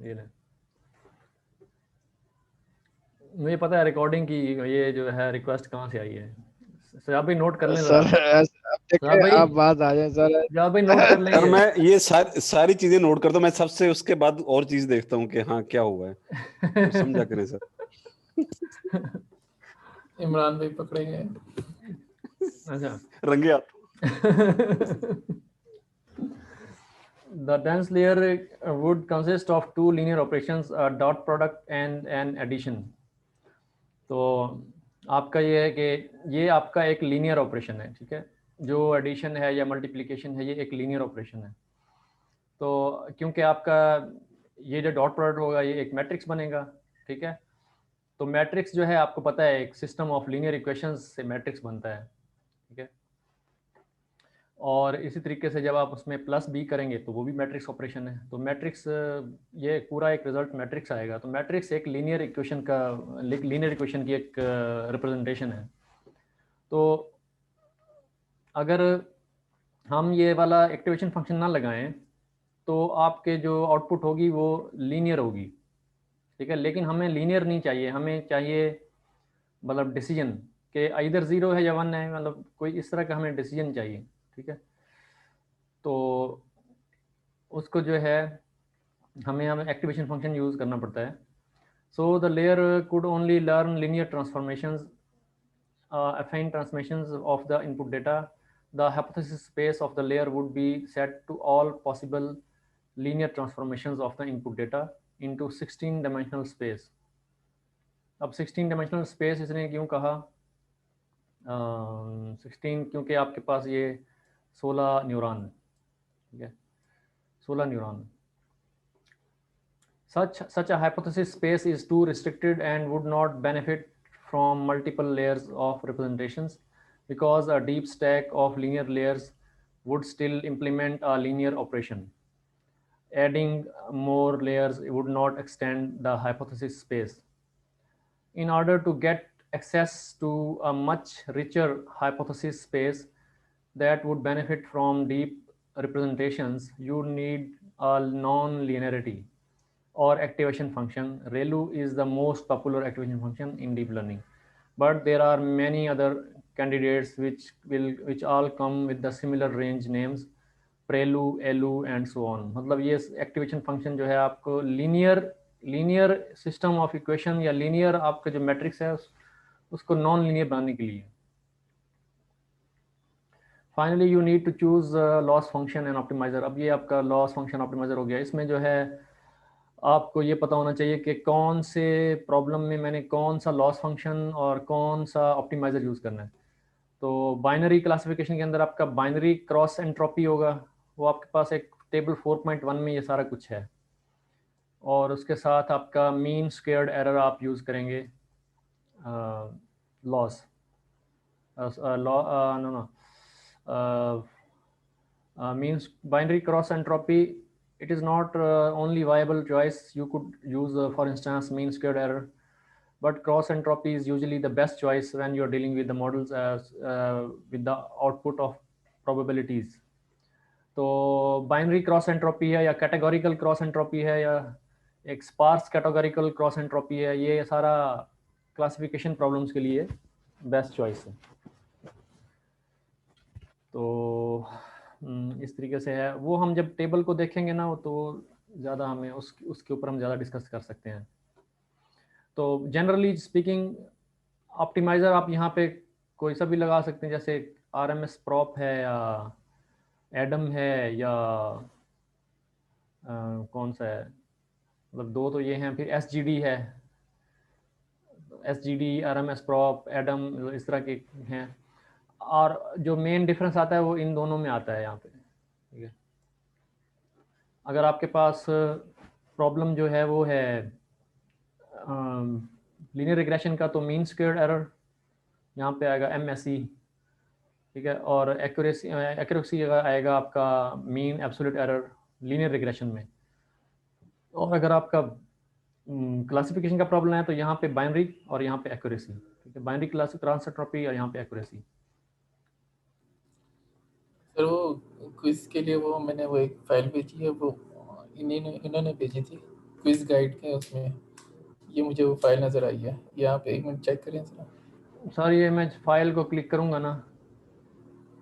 ये ना, मुझे पता है रिकॉर्डिंग की ये जो है रिक्वेस्ट कहाँ से आई है। सजाद भाई नोट कर लें जरा। सर अब सजाद देखिए भाई, आप बात आ जाए सर। सजाद भाई नोट कर सर लेंगे। मैं ये सारी चीजें नोट करता हूँ, मैं सबसे उसके बाद और चीज देखता हूँ कि हाँ क्या हुआ है, तो समझा करें सर। इमरान भाई पकड़े गए। अच्छा। रंगे हाथ। The dense layer would consist of two linear operations, a dot product and an addition. तो आपका ये है कि ये आपका एक लीनियर ऑपरेशन है, ठीक है। जो एडिशन है या मल्टीप्लिकेशन है, ये एक लीनियर ऑपरेशन है। तो क्योंकि आपका ये जो डॉट प्रोडक्ट होगा ये एक मैट्रिक्स बनेगा, ठीक है। तो मैट्रिक्स जो है आपको पता है एक सिस्टम ऑफ लीनियर इक्वेशंस से मैट्रिक्स बनता है, ठीक है। और इसी तरीके से जब आप उसमें प्लस बी करेंगे तो वो भी मैट्रिक्स ऑपरेशन है। तो मैट्रिक्स, ये पूरा एक रिजल्ट मैट्रिक्स आएगा। तो मैट्रिक्स एक लीनियर इक्वेशन की एक रिप्रेजेंटेशन है। तो अगर हम ये वाला एक्टिवेशन फंक्शन ना लगाएं तो आपके जो आउटपुट होगी वो लीनियर होगी, ठीक है। लेकिन हमें लीनियर नहीं चाहिए, हमें चाहिए मतलब डिसीजन कि इधर 0 है या 1 है, मतलब कोई इस तरह का हमें डिसीजन चाहिए, ठीक है। तो उसको जो है हमें एक्टिवेशन फंक्शन यूज़ करना पड़ता है। So the layer could only learn linear transformations, affine transformations of the input data. The hypothesis space of the layer would be set to all possible linear transformations of the input data into 16 dimensional space. अब 16 dimensional space इसने क्यों कहा 16, क्योंकि आपके पास ये 16 neuron, ठीक है, 16 neuron. Such a hypothesis space is too restricted and would not benefit from multiple layers of representations, because a deep stack of linear layers would still implement a linear operation. Adding more layers would not extend the hypothesis space. In order to get access to a much richer hypothesis space that would benefit from deep representations, you need a non-linearity or activation function. ReLU is the most popular activation function in deep learning, but there are many other candidates which all come with the similar range names, PRELU, ELU and so on. मतलब ये activation function जो है आपको linear system of equation या linear आपका जो matrix है उसको नॉन लीनियर बनाने के लिए। Finally you need to choose loss function and optimizer. अब ये आपका लॉस फंक्शन ऑप्टिमाइजर हो गया। इसमें जो है आपको ये पता होना चाहिए कि कौन से प्रॉब्लम में मैंने कौन सा लॉस फंक्शन और कौन सा ऑप्टिमाइजर यूज़ करना है। तो बाइनरी क्लासिफिकेशन के अंदर आपका बाइनरी क्रॉस एंट्रोपी होगा, वो आपके पास एक टेबल 4.1 में ये सारा कुछ है। और उसके साथ आपका मीन स्क्वेयर्ड एरर आप यूज़ करेंगे, loss no means binary cross entropy. It is not only viable choice. You could use for instance mean squared error, but cross entropy is usually the best choice when you're dealing with the models as with the output of probabilities. तो binary cross entropy है या categorical cross entropy है या एक sparse categorical cross entropy है, ये सारा classification problems के लिए बेस्ट चॉइस है। तो इस तरीके से है वो। हम जब टेबल को देखेंगे ना तो ज़्यादा हमें उसके ऊपर हम ज़्यादा डिस्कस कर सकते हैं। तो जनरली स्पीकिंग ऑप्टिमाइज़र आप यहाँ पे कोई सा भी लगा सकते हैं, जैसे RMS प्रॉप है या एडम है या कौन सा है, मतलब दो तो ये हैं, फिर SGD है, SGD RMS प्रॉप एडम इस तरह के हैं। और जो मेन डिफरेंस आता है वो इन दोनों में आता है यहाँ पे, ठीक है। अगर आपके पास प्रॉब्लम जो है वो है लीनियर रिग्रेशन का, तो मीन स्क्वेयर्ड एरर यहाँ पे आएगा MSE, ठीक है। और एक्यूरेसी आएगा आपका mean absolute error linear regression में। और अगर आपका क्लासिफिकेशन का प्रॉब्लम है तो यहाँ पे बाइनरी और यहाँ पे एक्यूरेसी, ठीक है। बाइनरी क्लास ट्रांसएंट्रोपी और यहाँ पे एक्यूरेसी। सर वो क्विज के लिए वो मैंने वो एक फाइल भेजी है, वो इन्होंने भेजी थी, क्विज गाइड के उसमें ये मुझे वो फाइल नज़र आई है। ये आप एक मिनट चेक करें जरा। सर ये मैं फाइल को क्लिक करूँगा ना,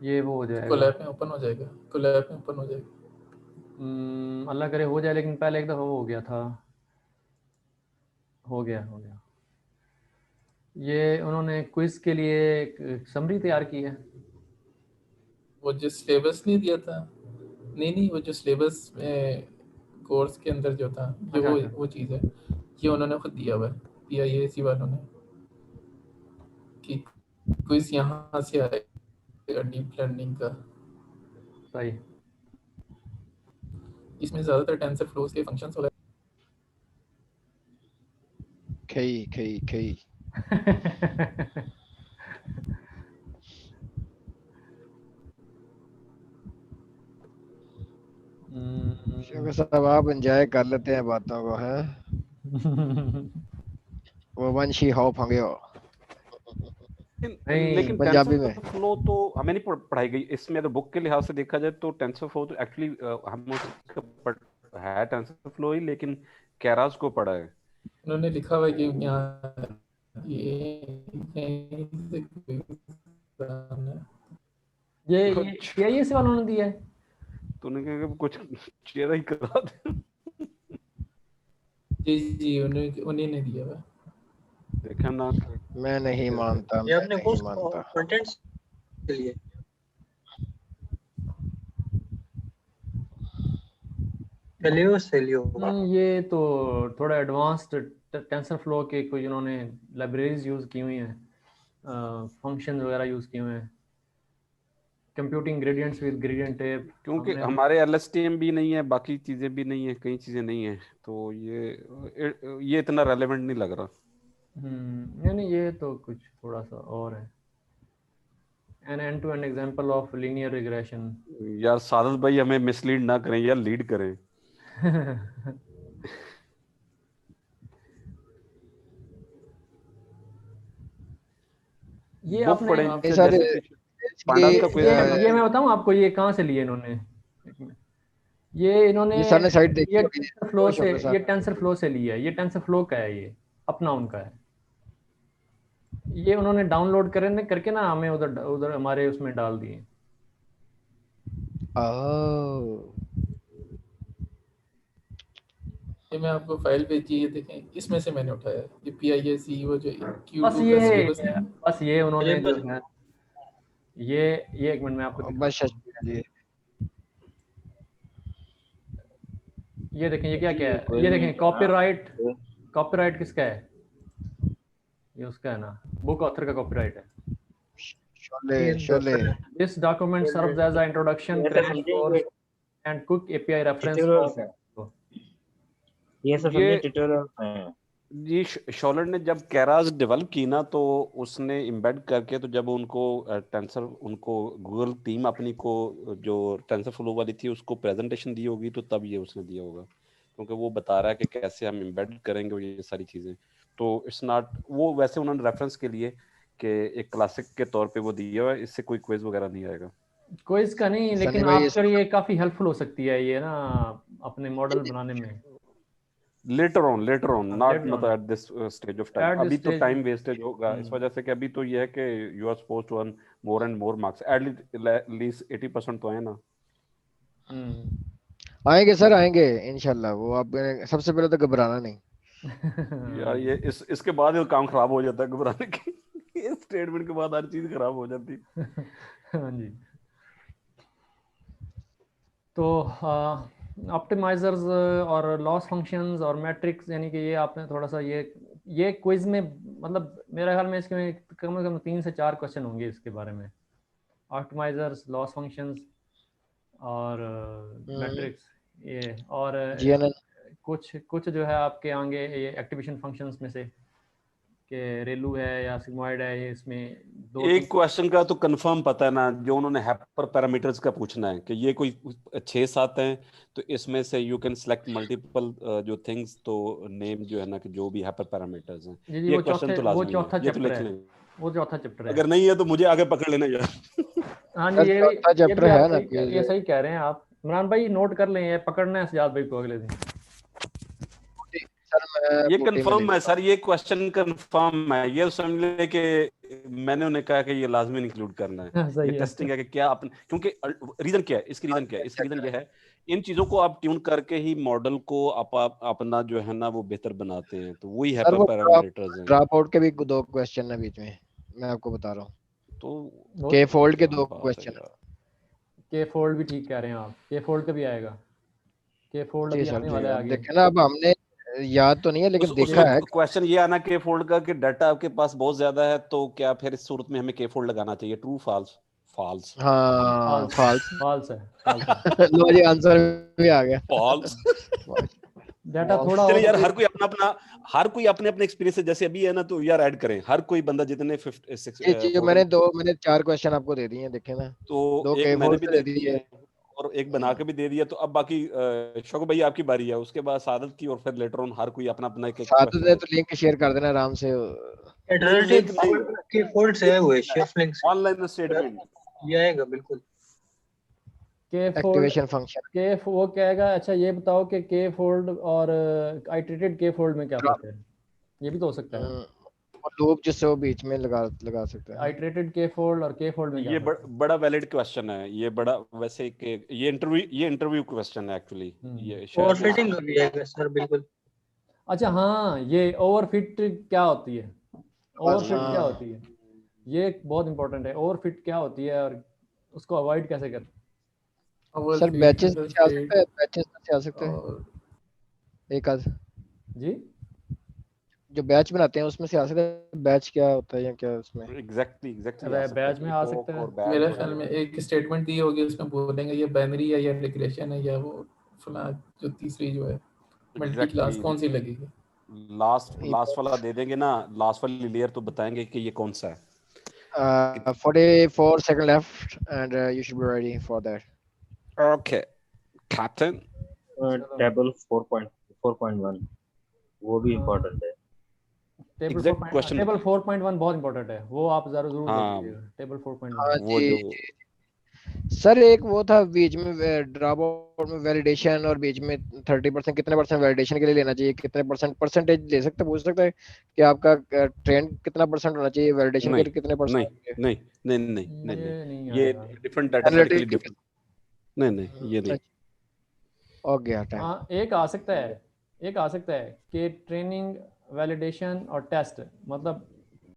ये वो हो जाएगा। कोलैब में ओपन हो जाएगा, कोलैब में ओपन हो जाएगा। अल्लाह करे हो जाए, लेकिन पहले एक दफ़ा वो हो गया था। हो गया। ये उन्होंने क्विज के लिए एक समरी तैयार की है। वो जो सिलेबस नहीं दिया था, नहीं वो जो सिलेबस में कोर्स के अंदर जो था, जो अच्छा। वो चीज़ है, ये उन्होंने खुद दिया हुआ है PIAC वालों ने, कि क्विज यहाँ से आएगा डीप लर्निंग का। सही। इसमें ज़्यादातर टेंसर फ्लोज के फंक्शंस वगैरह। खई शौकत साहब आप एंजॉय कर लेते हैं बातों को, है वो वंशी हाउ फंगे हो लेकिन पंजाबी में। टेंसर फ्लो तो हमें नहीं पढ़ाई गई इसमें। अगर बुक के लिहाज से देखा जाए तो टेंसर फ्लो तो एक्चुअली हम उसका है टेंसर फ्लो ही, लेकिन केरास को पढ़ा है। उन्होंने लिखा हुआ है कि यहाँ ये PIAC वालों ने दिया है। तो उन्होंने कहा कि कुछ चेहरा ही करा दे। जी उन्हीं ने दिया हुआ है। देखा ना, मैं नहीं मानता, ये मैं अपने नहीं मानता। कंटेंट्स के लिए सेलियो ये तो थोड़ा एडवांस्ड टेंसर फ्लो के कोई उन्होंने लाइब्रेरीज यूज़ की हुई हैं, फंक्शन वगैरह यूज़ किए हुए हैं, computing gradients with gradient tape. क्योंकि हमारे LSTM भी नहीं है, बाकी चीजें भी नहीं है, कई चीजें नहीं है, तो ये इतना रेलेवेंट नहीं लग रहा। नहीं ये तो कुछ थोड़ा सा और है। An end to end example of linear regression. यार सादत भाई हमें मिसलीड ना करें यार, लीड करें। ये बुक आपने पढ़े ये मैं बताऊं आपको, ये कहाँ से लिए इन्होंने। ये इन्होंने सर ने साइट देखी ये होगी। टेंसर फ्लो से, ये टेंसर फ्लो से लिया है। ये टेंसर फ्लो का है, ये अपना उनका है। ये उन्होंने डाउनलोड करके ना हमें उधर हमारे उसमें डाल दिए। ये मैं आपको फाइल भेजी है, देखें इसमें से मैंने उठाया। ये PIAC वो जो Q2 बस का सिलेबस है। बस ये उन्होंने जो है ये एक मिनट में आपको बस जी ये देखें, ये क्या है। ये देखें कॉपीराइट किसका है? ये उसका है ना, बुक ऑथर का कॉपीराइट है। Sholay This document serves as an introduction, crash course and quick API reference for ये सब समझे ट्यूटोरियल में। जी शॉलर ने जब केरास डेवलप की ना, तो उसने एम्बेड करके, तो जब उनको गूगल टीम अपनी को जो टेंसर फ्लो वाली थी उसको प्रेजेंटेशन दी होगी, तो तब ये उसने दिया होगा, क्योंकि वो बता रहा है कि कैसे हम एम्बेड करेंगे और ये सारी चीजें। तो इट्स नॉट वो, वैसे उन्होंने रेफरेंस के लिए कि एक क्लासिक के तौर पे वो दिया हुआ है, इससे कोई क्विज वगैरह नहीं आएगा। क्विज का नहीं, लेकिन आपके लिए काफी हेल्पफुल हो सकती है ये ना अपने मॉडल बनाने में। लेटर ऑन नॉट मतलब at this stage of time. अभी तो टाइम वेस्टेज होगा इस वजह से कि अभी तो ये है कि you are supposed to earn more and more marks, at least 80% तो है ना। आएंगे सर, आएंगे इंशाल्लाह। वो आप सबसे पहले तो घबराना नहीं यार ये इसके बाद ये काम खराब हो जाता है घबराने के। इस स्टेटमेंट के बाद हर चीज खराब हो जाती है। हाँ जी। तो ऑप्टिमाइजर्स और लॉस फंक्शंस और मैट्रिक्स, यानी कि ये आपने थोड़ा सा ये क्विज में, मतलब मेरे ख्याल में इसके कम से कम 3 से 4 क्वेश्चन होंगे इसके बारे में। ऑप्टिमाइजर्स, लॉस फंक्शंस और मैट्रिक्स, ये और कुछ जो है आपके आगे ये एक्टिवेशन फंक्शंस में से कि रेलू है या सिग्मॉइड है, ये इसमें एक क्वेश्चन का तो कंफर्म पता है ना, जो उन्होंने हाइपर पैरामीटर्स का पूछना है कि ये कोई 6-7 हैं, तो इसमें से यू कैन सिलेक्ट मल्टीपल जो थिंग्स, तो नेम जो है ना कि जो भी हाइपर पैरामीटर्स हैं, ये क्वेश्चन तो लाजमी है, ये तो लिख लें। वो चौथा चैप्टर है। अगर नहीं है तो मुझे आगे पकड़ लेना यार। हाँ जी, ये चैप्टर है ना, ये सही कह रहे हैं आप। इमरान भाई नोट कर लें, ये पकड़ना है सजाद भाई को अगले दिन। ये बूटी में कंफर्म लिख है सर, ये क्वेश्चन कंफर्म है। ये समझ ले कि मैंने उन्हें कहा कि ये लाजमी इंक्लूड करना है। सही ये है। टेस्टिंग है कि क्या अपन, क्योंकि रीजन क्या है इसकी, रीजन क्या है इसकी, रीजन ये है इन चीजों को आप ट्यून करके ही मॉडल को आप अपना जो है ना वो बेहतर बनाते हैं, तो वही है सर वो पैरामीटर्स हैं। ड्रॉप आउट के भी 2 क्वेश्चन है बीच में, मैं आपको बता रहा हूँ। तो के फोल्ड के क्या 2 बात है क्वेश्चन है। यार। के फोल्ड भी ठीक कह रहे हैं आप, के फोल्ड का भी आएगा, के फोल्ड जी अभी सर आने जी, वाला है अब आगे। देखे ना, अब हमने याद तो नहीं है लेकिन देखा है। उसमें क्वेश्चन ये आना के फोल्ड का कि डाटा आपके पास बहुत ज्यादा है, तो क्या फिर इस सूरत में हमें के फोल्ड लगाना चाहिए? True false? फॉल्स। हाँ फॉल्स फॉल्स। फॉल्स है, फॉल्स है। लो जी, आंसर भी आ गया। फॉल्स। डाटा थोड़ा चलिए और यार, हर कोई अपने अपने एक्सपीरियंस से, जैसे अभी है ना, तो यार ऐड करें हर कोई बंदा जितने ये चीज मैंने 4 क्वेश्चन आपको दे दिए हैं, देखे ना, तो 2 एक के मैंने फोल्ड भी के दे दे दिए दिए। और एक बना के भी दे दिया। तो अब बाकी शौकत भाई आपकी बारी है, उसके बाद सादत की, और फिर लेटर ऑन हर कोई अपना अपना एक साथ क्वेश्चन में दे। तो लिंक शेयर कर देना आराम से। इटरेटिव लिंक नहीं, के फोल्ड है वो शिफ्ट लिंक से ऑनलाइन स्टेटमेंट। ये आएगा बिल्कुल। के फोल्ड, एक्टिवेशन फंक्शन। के वो कहेगा। अच्छा ये बताओ कि के फोल्ड और आइटरेटेड के फोल्ड में क्या फर्क है? ये भी तो हो सकता है ना, लूप जिससे वो बीच में लगा सकते हैं। आइटरेटेड के फोल्ड और के फोल्ड में क्या ये फर्क है? बड़ा वैलिड क्वेश्चन है ये, बड़ा वैसे ये इंटरव्यू क्वेश्चन है एक्चुअली। ये और शायद फिटिंग भी आएगा सर बिल्कुल। अच्छा हाँ, ये ओवरफिट क्या होती है? ओवरफिट क्या हाँ होती है? ये एक बहुत इंपॉर्टेंट है, ओवरफिट क्या होती है और उसको अवॉइड कैसे करें? सर, ओवरफिट, बैचेस से आ अंडरफिट सकता है, बैचेस से आ सकता है और एक आध। जी जो बैच बनाते हैं उसमें से आ सकता है। बैच क्या होता है या क्या उसमें? एग्जैक्टली आ सकता बैच है, में आ epoch सकता है। और बैच मेरे और ख्याल ये में एक स्टेटमेंट दी होगी, उसमें बोलेंगे ये बाइनरी है या डिक्लेरेशन है या वो फला, जो तीसरी जो है मल्टी क्लास एग्जैक्टली कौन सी लगेगी। लास्ट वाला दे देंगे ना, लास्ट वाली लेयर तो बताएंगे कि ये कौन सा है। 44 second left and you should be ready for that. Okay captain. Table 4.1 वो भी इम्पोर्टेंट है। Exact question. टेबल 4.1 बहुत इंपॉर्टेंट है, वो आप जरूर देख हाँ लीजिएगा, टेबल 4.1। हाँ वो जी जो सर, एक वो था बीच में ड्रॉप आउट में वैलिडेशन, और बीच में 30% कितने परसेंट वैलिडेशन के लिए लेना चाहिए, कितने परसेंटेज ले सकते, पूछ सकता है कि आपका ट्रेंड कितना परसेंट होना चाहिए, वैलिडेशन के नहीं लिए कितने नहीं परसेंट। नहीं नहीं नहीं नहीं नहीं, ये नहीं ये आएगा। डिफरेंट डाटा सेट के लिए डिफरेंट। नहीं नहीं ये नहीं। हो गया टाइम। हाँ एक आ सकता है, एक आ सकता है कि ट्रेनिंग, वैलिडेशन और टेस्ट, मतलब